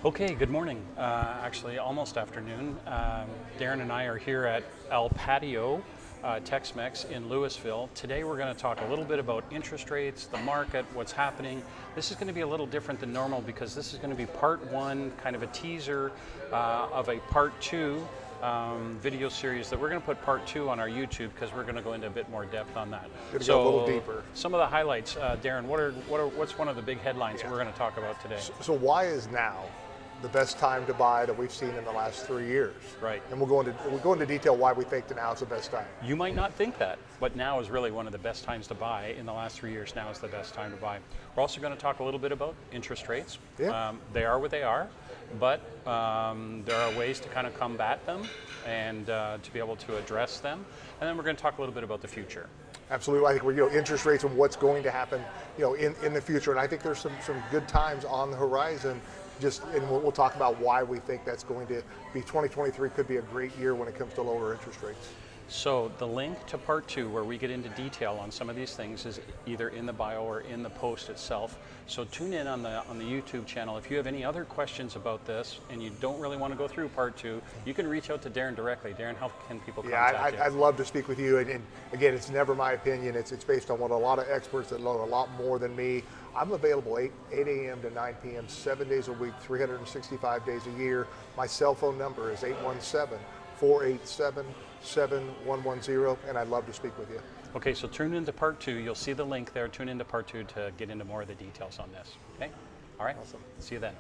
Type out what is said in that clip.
Okay, good morning. Actually, almost afternoon. Darren and I are here at El Patio Tex-Mex in Louisville. Today we're going to talk a little bit about interest rates, the market, what's happening. This is going to be a little different than normal because this is going to be part one, kind of a teaser of a part two video series that we're going to put part two on our YouTube because we're going to go into a bit more depth on that. Going to go a little deeper. Some of the highlights, Darren. What's one of the big headlines that we're going to talk about today? So why is now the best time to buy that we've seen in the last 3 years? Right. And we'll go into detail why we think that now is the best time. You might not think that, but now is really one of the best times to buy. In the last 3 years, now is the best time to buy. We're also going to talk a little bit about interest rates. Yeah. They are what they are, but there are ways to kind of combat them and to be able to address them. And then we're going to talk a little bit about the future. Absolutely. I think we're interest rates and what's going to happen in the future. And I think there's some good times on the horizon. And we'll talk about why we think that's going to be 2023 could be a great year when it comes to lower interest rates. So the link to part two, where we get into detail on some of these things, is either in the bio or in the post itself. So tune in on the YouTube channel. If you have any other questions about this and you don't really want to go through part two, you can reach out to Darren directly. Darren, how can people contact you? I'd love to speak with you. And again, it's never my opinion. It's based on what a lot of experts that know a lot more than me. I'm available 8 a.m. to 9 p.m. 7 days a week, 365 days a year. My cell phone number is 817-487-7110, and I'd love to speak with you. Okay, so tune into part two. You'll see the link there. Tune into part two to get into more of the details on this. Okay? All right? Awesome. See you then.